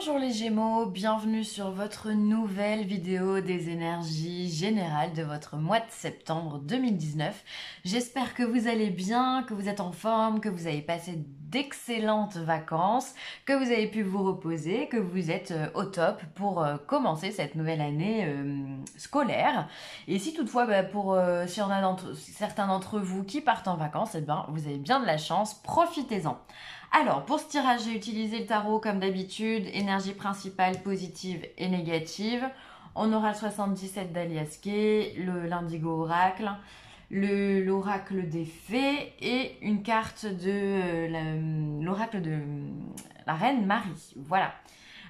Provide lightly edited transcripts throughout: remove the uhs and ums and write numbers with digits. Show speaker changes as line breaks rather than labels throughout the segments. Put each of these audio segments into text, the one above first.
Bonjour les Gémeaux, bienvenue sur votre nouvelle vidéo des énergies générales de votre mois de septembre 2019. J'espère que vous allez bien, que vous êtes en forme, que vous avez passé d'excellentes vacances, que vous avez pu vous reposer, que vous êtes au top pour commencer cette nouvelle année scolaire. Et si toutefois, si on a certains d'entre vous qui partent en vacances, eh ben, vous avez bien de la chance, profitez-en. Alors, pour ce tirage, j'ai utilisé le tarot comme d'habitude, énergie principale positive et négative. On aura le 77 d'Alias Kay, l'indigo oracle, l'oracle des fées et une carte de l'oracle de la reine Marie. Voilà.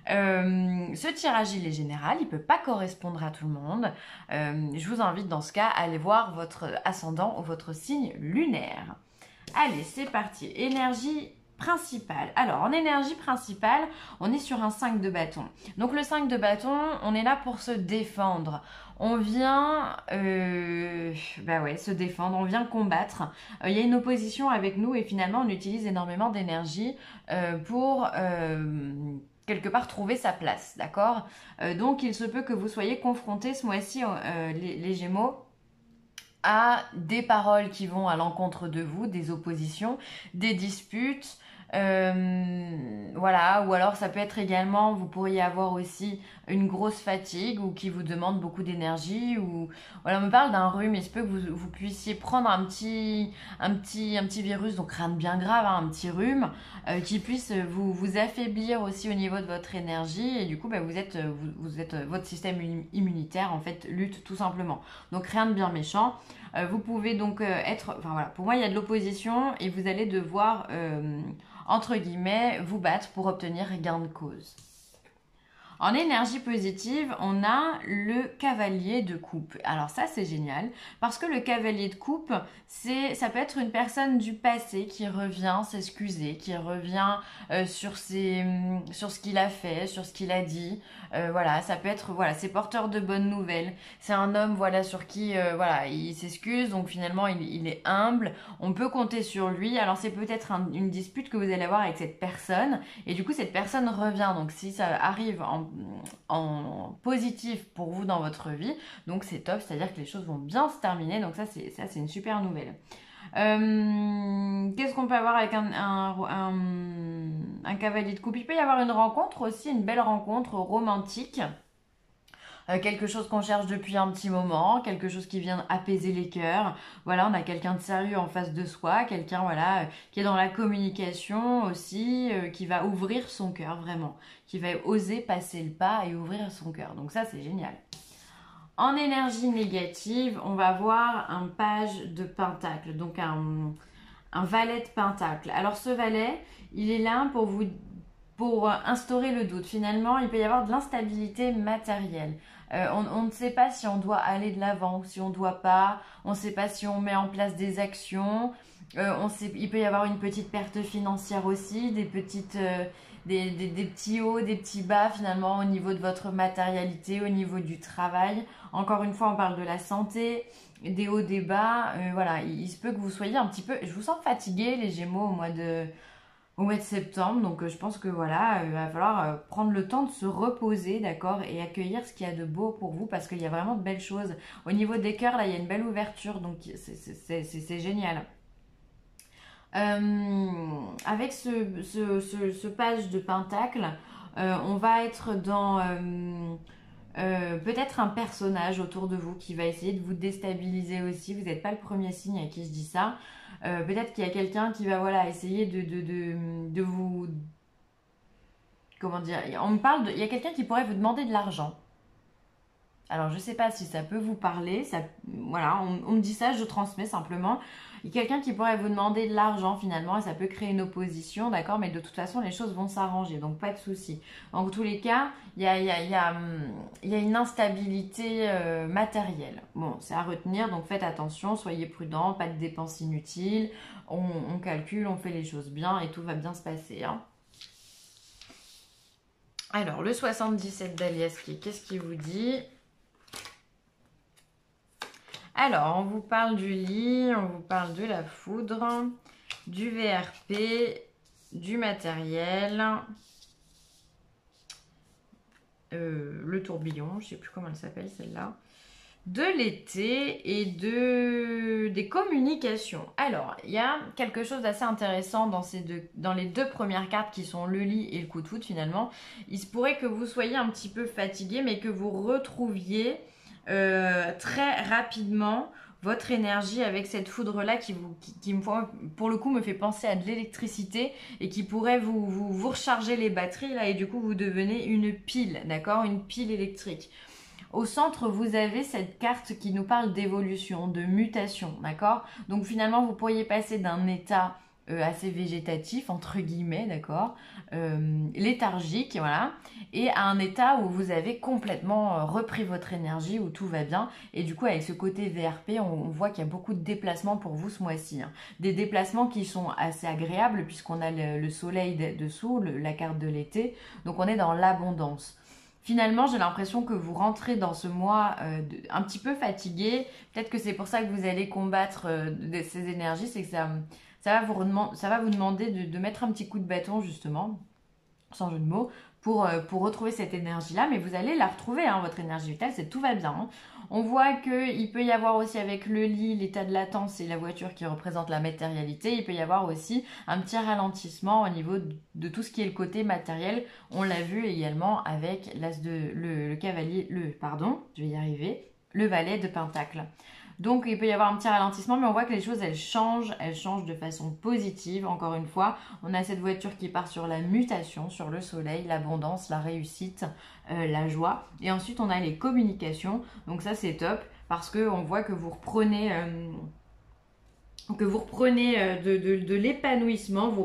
Ce tirage il est général, il ne peut pas correspondre à tout le monde. Je vous invite dans ce cas à aller voir votre ascendant ou votre signe lunaire. Allez, c'est parti. Énergie principale. Alors, en énergie principale, on est sur un 5 de bâton. Donc, le 5 de bâton, on est là pour se défendre. On vient se défendre, on vient combattre. Il y a une opposition avec nous et finalement, on utilise énormément d'énergie pour quelque part trouver sa place, d'accord? Donc, il se peut que vous soyez confrontés ce mois-ci, les Gémeaux, à des paroles qui vont à l'encontre de vous, des oppositions, des disputes, voilà, ou alors ça peut être également, vous pourriez avoir aussi une grosse fatigue ou qui vous demande beaucoup d'énergie, ou voilà, on me parle d'un rhume, il se peut que vous puissiez prendre un petit virus, donc rien de bien grave, hein, un petit rhume, qui puisse vous affaiblir aussi au niveau de votre énergie, et du coup, votre système immunitaire en fait lutte tout simplement. Donc rien de bien méchant. Vous pouvez donc pour moi il y a de l'opposition et vous allez devoir, entre guillemets, vous battre pour obtenir gain de cause. En énergie positive, on a le cavalier de coupe. Alors ça, c'est génial parce que le cavalier de coupe, ça peut être une personne du passé qui revient s'excuser, qui revient sur ce qu'il a fait, sur ce qu'il a dit. Voilà, ça peut être, voilà, c'est porteur de bonnes nouvelles. C'est un homme, voilà, sur qui, il s'excuse, donc finalement, il est humble. On peut compter sur lui. Alors c'est peut-être une dispute que vous allez avoir avec cette personne et du coup, cette personne revient. Donc si ça arrive en positif pour vous dans votre vie, donc c'est top, c'est-à-dire que les choses vont bien se terminer, donc ça c'est une super nouvelle. Qu'est-ce qu'on peut avoir avec un cavalier de coupe? Il peut y avoir une rencontre aussi, une belle rencontre romantique. Quelque chose qu'on cherche depuis un petit moment, quelque chose qui vient apaiser les cœurs. Voilà, on a quelqu'un de sérieux en face de soi, quelqu'un qui est dans la communication aussi, qui va ouvrir son cœur vraiment, qui va oser passer le pas et ouvrir son cœur. Donc ça, c'est génial. En énergie négative, on va voir un page de pentacle, donc un valet de pentacle. Alors ce valet, il est là pour instaurer le doute. Finalement, il peut y avoir de l'instabilité matérielle. On ne sait pas si on doit aller de l'avant ou si on ne doit pas. On ne sait pas si on met en place des actions. Il peut y avoir une petite perte financière aussi, des petits hauts, des petits bas finalement au niveau de votre matérialité, au niveau du travail. Encore une fois, on parle de la santé, des hauts, des bas. Voilà, il se peut que vous soyez un petit peu... Je vous sens fatigué, les Gémeaux, au mois de septembre, donc je pense que voilà, il va falloir prendre le temps de se reposer, d'accord, et accueillir ce qu'il y a de beau pour vous, parce qu'il y a vraiment de belles choses. Au niveau des cœurs, là, il y a une belle ouverture, donc c'est génial. Avec ce page de pentacle, on va être dans peut-être un personnage autour de vous qui va essayer de vous déstabiliser aussi. Vous n'êtes pas le premier signe à qui je dis ça. Peut-être qu'il y a quelqu'un qui va essayer de vous... Comment dire? Il y a quelqu'un qui pourrait vous demander de l'argent. Alors, je ne sais pas si ça peut vous parler. Voilà, on me dit ça, je transmets simplement. Il y a quelqu'un qui pourrait vous demander de l'argent finalement et ça peut créer une opposition, d'accord? Mais de toute façon, les choses vont s'arranger, donc pas de souci. En tous les cas, il y a une instabilité matérielle. Bon, c'est à retenir, donc faites attention, soyez prudents, pas de dépenses inutiles. On calcule, on fait les choses bien et tout va bien se passer, hein. Alors, le 77 d'Alias Kay, qu'est-ce qu'il vous dit? Alors, on vous parle du lit, on vous parle de la foudre, du VRP, du matériel, le tourbillon, je ne sais plus comment elle s'appelle celle-là, de l'été et des communications. Alors, il y a quelque chose d'assez intéressant dans les deux premières cartes qui sont le lit et le coup de foudre finalement. Il se pourrait que vous soyez un petit peu fatigué, mais que vous retrouviez très rapidement votre énergie avec cette foudre-là qui pour le coup, me fait penser à de l'électricité et qui pourrait vous recharger les batteries là et du coup, vous devenez une pile, d'accord? Une pile électrique. Au centre, vous avez cette carte qui nous parle d'évolution, de mutation, d'accord? Donc finalement, vous pourriez passer d'un état assez végétatif, entre guillemets, d'accord? Léthargique, voilà, et à un état où vous avez complètement repris votre énergie, où tout va bien. Et du coup, avec ce côté VRP, on voit qu'il y a beaucoup de déplacements pour vous ce mois-ci, hein. Des déplacements qui sont assez agréables puisqu'on a le soleil dessous, la carte de l'été, donc on est dans l'abondance. Finalement, j'ai l'impression que vous rentrez dans ce mois un petit peu fatigué. Peut-être que c'est pour ça que vous allez combattre ces énergies. C'est que ça va vous demander de mettre un petit coup de bâton, justement, sans jeu de mots, pour retrouver cette énergie-là. Mais vous allez la retrouver, hein, votre énergie vitale, tout va bien, hein. On voit qu'il peut y avoir aussi avec le lit, l'état de latence et la voiture qui représente la matérialité. Il peut y avoir aussi un petit ralentissement au niveau de tout ce qui est le côté matériel. On l'a vu également avec le cavalier, je vais y arriver, le valet de pentacle. Donc il peut y avoir un petit ralentissement, mais on voit que les choses elles changent de façon positive. Encore une fois, on a cette voiture qui part sur la mutation, sur le soleil, l'abondance, la réussite, la joie. Et ensuite on a les communications, donc ça c'est top parce qu'on voit que vous reprenez de l'épanouissement, vous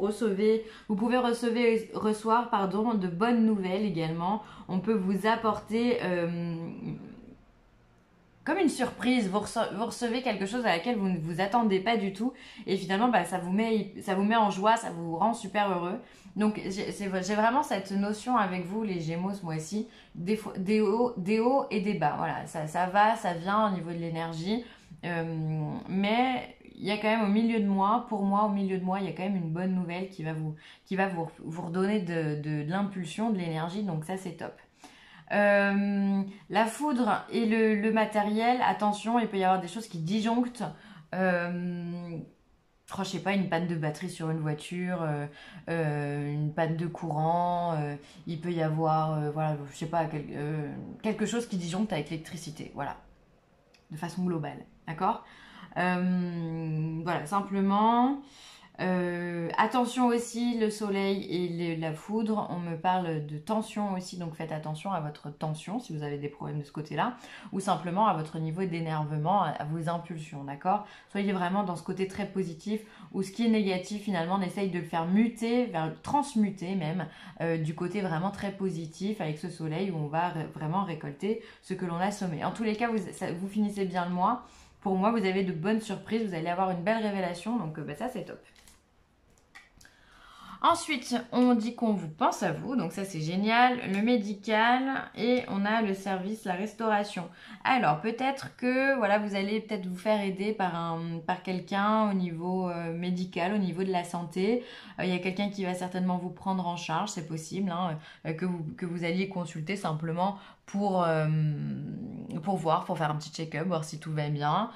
pouvez recevoir de bonnes nouvelles également. On peut vous apporter comme une surprise, vous recevez quelque chose à laquelle vous ne vous attendez pas du tout et finalement ça vous met en joie, ça vous rend super heureux. Donc j'ai vraiment cette notion avec vous les Gémeaux ce mois-ci, des hauts et des bas. Voilà, ça va, ça vient au niveau de l'énergie, mais il y a quand même au milieu de mois, pour moi au milieu de mois, il y a quand même une bonne nouvelle qui va vous redonner de l'impulsion, de l'énergie, donc ça c'est top. La foudre et le matériel, attention, il peut y avoir des choses qui disjonctent. Je sais pas, une panne de batterie sur une voiture, une panne de courant, il peut y avoir, voilà, je sais pas, quelque chose qui disjoncte avec l'électricité, voilà, de façon globale, d'accord? Voilà, simplement. Attention aussi, le soleil et la foudre, on me parle de tension aussi, donc faites attention à votre tension si vous avez des problèmes de ce côté-là, ou simplement à votre niveau d'énervement, à vos impulsions, d'accord? Soyez vraiment dans ce côté très positif, où ce qui est négatif finalement, on essaye de le faire muter, transmuter même, du côté vraiment très positif avec ce soleil où on va vraiment récolter ce que l'on a semé. En tous les cas, vous finissez bien le mois. Pour moi, vous avez de bonnes surprises, vous allez avoir une belle révélation, donc ça c'est top. Ensuite, on dit qu'on vous pense à vous, donc ça c'est génial, le médical et on a le service, la restauration. Alors peut-être que voilà, vous allez peut-être vous faire aider par quelqu'un au niveau médical, au niveau de la santé. Il y a quelqu'un qui va certainement vous prendre en charge, c'est possible, hein, que vous alliez consulter simplement pour voir, pour faire un petit check-up, voir si tout va bien.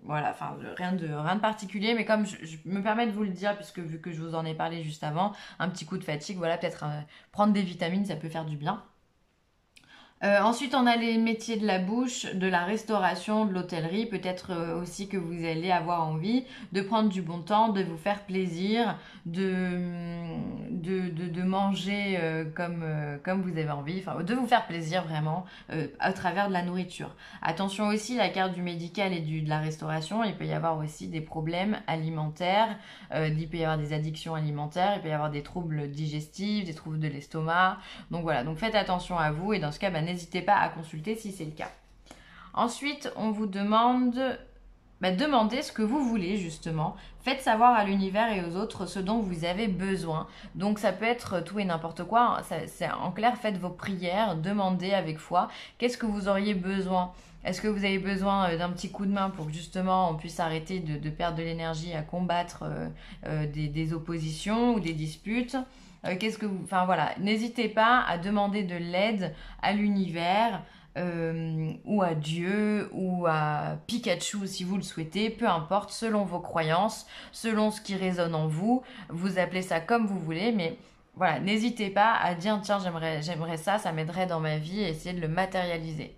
Voilà, enfin rien de particulier, mais comme je me permets de vous le dire, puisque vu que je vous en ai parlé juste avant, un petit coup de fatigue, voilà, peut-être prendre des vitamines, ça peut faire du bien. Ensuite, on a les métiers de la bouche, de la restauration, de l'hôtellerie. Peut-être aussi que vous allez avoir envie de prendre du bon temps, de vous faire plaisir, de manger comme vous avez envie, enfin, de vous faire plaisir vraiment à travers de la nourriture. Attention aussi, la carte du médical et de la restauration, il peut y avoir aussi des problèmes alimentaires, il peut y avoir des addictions alimentaires, il peut y avoir des troubles digestifs, des troubles de l'estomac. Donc voilà, donc faites attention à vous et dans ce cas, n'hésitez pas à consulter si c'est le cas. Ensuite, on vous demande, demandez ce que vous voulez justement. Faites savoir à l'univers et aux autres ce dont vous avez besoin. Donc ça peut être tout et n'importe quoi. En clair, faites vos prières, demandez avec foi. Qu'est-ce que vous auriez besoin ? Est-ce que vous avez besoin d'un petit coup de main pour que justement on puisse arrêter de perdre de l'énergie à combattre des oppositions ou des disputes ? Enfin voilà, n'hésitez pas à demander de l'aide à l'univers ou à Dieu ou à Pikachu si vous le souhaitez, peu importe, selon vos croyances, selon ce qui résonne en vous, vous appelez ça comme vous voulez, mais voilà, n'hésitez pas à dire tiens j'aimerais ça, ça m'aiderait dans ma vie et essayer de le matérialiser.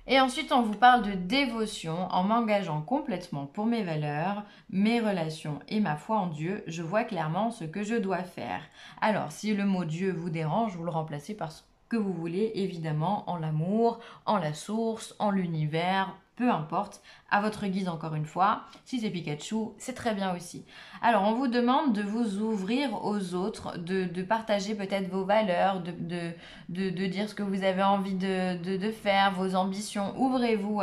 Et ensuite, on vous parle de dévotion en m'engageant complètement pour mes valeurs, mes relations et ma foi en Dieu. Je vois clairement ce que je dois faire. Alors, si le mot Dieu vous dérange, vous le remplacez par ce que vous voulez, évidemment, en l'amour, en la source, en l'univers, peu importe, à votre guise encore une fois. Si c'est Pikachu, c'est très bien aussi. Alors, on vous demande de vous ouvrir aux autres, de partager peut-être vos valeurs, de dire ce que vous avez envie de faire, vos ambitions. Ouvrez-vous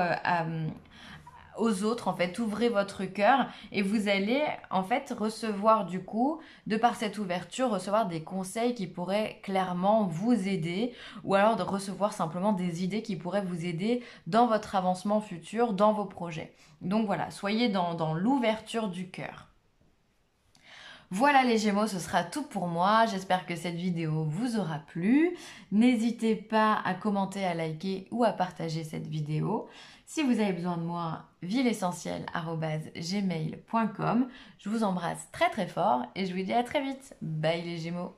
aux autres, en fait, ouvrez votre cœur et vous allez en fait recevoir du coup, de par cette ouverture, recevoir des conseils qui pourraient clairement vous aider ou alors de recevoir simplement des idées qui pourraient vous aider dans votre avancement futur, dans vos projets. Donc voilà, soyez dans l'ouverture du cœur. Voilà les Gémeaux, ce sera tout pour moi. J'espère que cette vidéo vous aura plu. N'hésitez pas à commenter, à liker ou à partager cette vidéo. Si vous avez besoin de moi, vileessentielle@gmail.com. Je vous embrasse très très fort et je vous dis à très vite. Bye les Gémeaux.